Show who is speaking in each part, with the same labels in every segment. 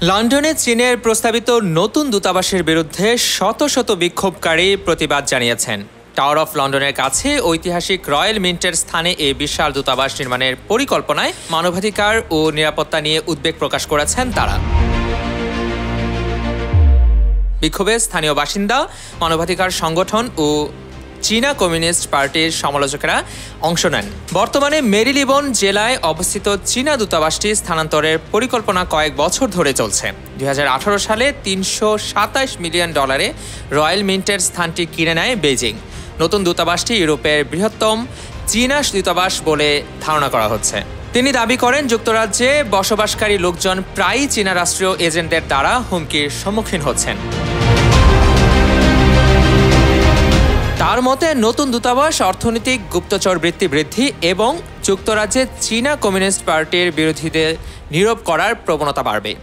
Speaker 1: লন্ডনে চীনের প্রস্তাবিত নতুন দূতাবাসের বিরুদ্ধে শত শত বিক্ষোভকারী প্রতিবাদ জানিয়েছেন। টাওয়ার অফ লন্ডনের কাছে ঐতিহাসিক রয়্যাল মিন্টের স্থানে এই বিশাল দূতাবাস নির্মাণের পরিকল্পনায় মানবাধিকার ও নিরাপত্তা নিয়ে উদ্বেগ প্রকাশ করেছেন তারা। বিক্ষোভে স্থানীয় বাসিন্দা, মানবাধিকার সংগঠন ও চীনা কমিউনিস্ট পার্টির সমালোচকেরা অংশ নেন। বর্তমানে মেরিলিবন জেলায় অবস্থিত চীনা দূতাবাসটি স্থানান্তরের পরিকল্পনা কয়েক বছর ধরে চলছে। 2018 সালে $327 মিলিয়ন রয়্যাল মিন্টের স্থানটি কিনে নেয় বেইজিং। নতুন দূতাবাসটি ইউরোপের বৃহত্তম চীনা দূতাবাস বলে ধারণা করা হচ্ছে। তিনি দাবি করেন, যুক্তরাজ্যে বসবাসকারী লোকজন প্রায়ই চীনা রাষ্ট্রীয় এজেন্টদের দ্বারা হুমকির সম্মুখীন হচ্ছেন। তার মতে, নতুন দূতাবাস অর্থনৈতিক গুপ্তচর বৃত্তি বৃদ্ধি এবং যুক্তরাজ্যে চীনা কমিউনিস্ট পার্টির বিরোধীদের নীরব করার প্রবণতা বাড়বে।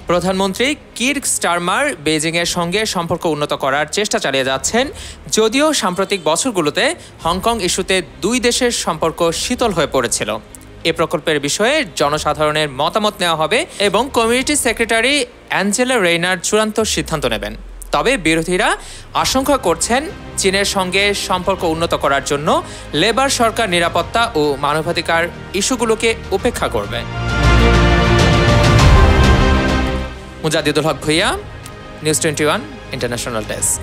Speaker 1: প্রধানমন্ত্রী কির স্টারমার বেইজিংয়ের সঙ্গে সম্পর্ক উন্নত করার চেষ্টা চালিয়ে যাচ্ছেন, যদিও সাম্প্রতিক বছরগুলোতে হংকং ইস্যুতে দুই দেশের সম্পর্ক শীতল হয়ে পড়েছিল। এ প্রকল্পের বিষয়ে জনসাধারণের মতামত নেওয়া হবে এবং কমিউনিটি সেক্রেটারি অ্যাঞ্জেলা রেইনার চূড়ান্ত সিদ্ধান্ত নেবেন। তবে বিরোধীরা আশঙ্কা করছেন, চীনের সঙ্গে সম্পর্ক উন্নত করার জন্য লেবার সরকার নিরাপত্তা ও মানবাধিকার ইস্যুগুলোকে উপেক্ষা করবে। মুজাদ্দিদুল হক ভুইয়া, নিউজ 21 ইন্টারন্যাশনাল ডেস্ক।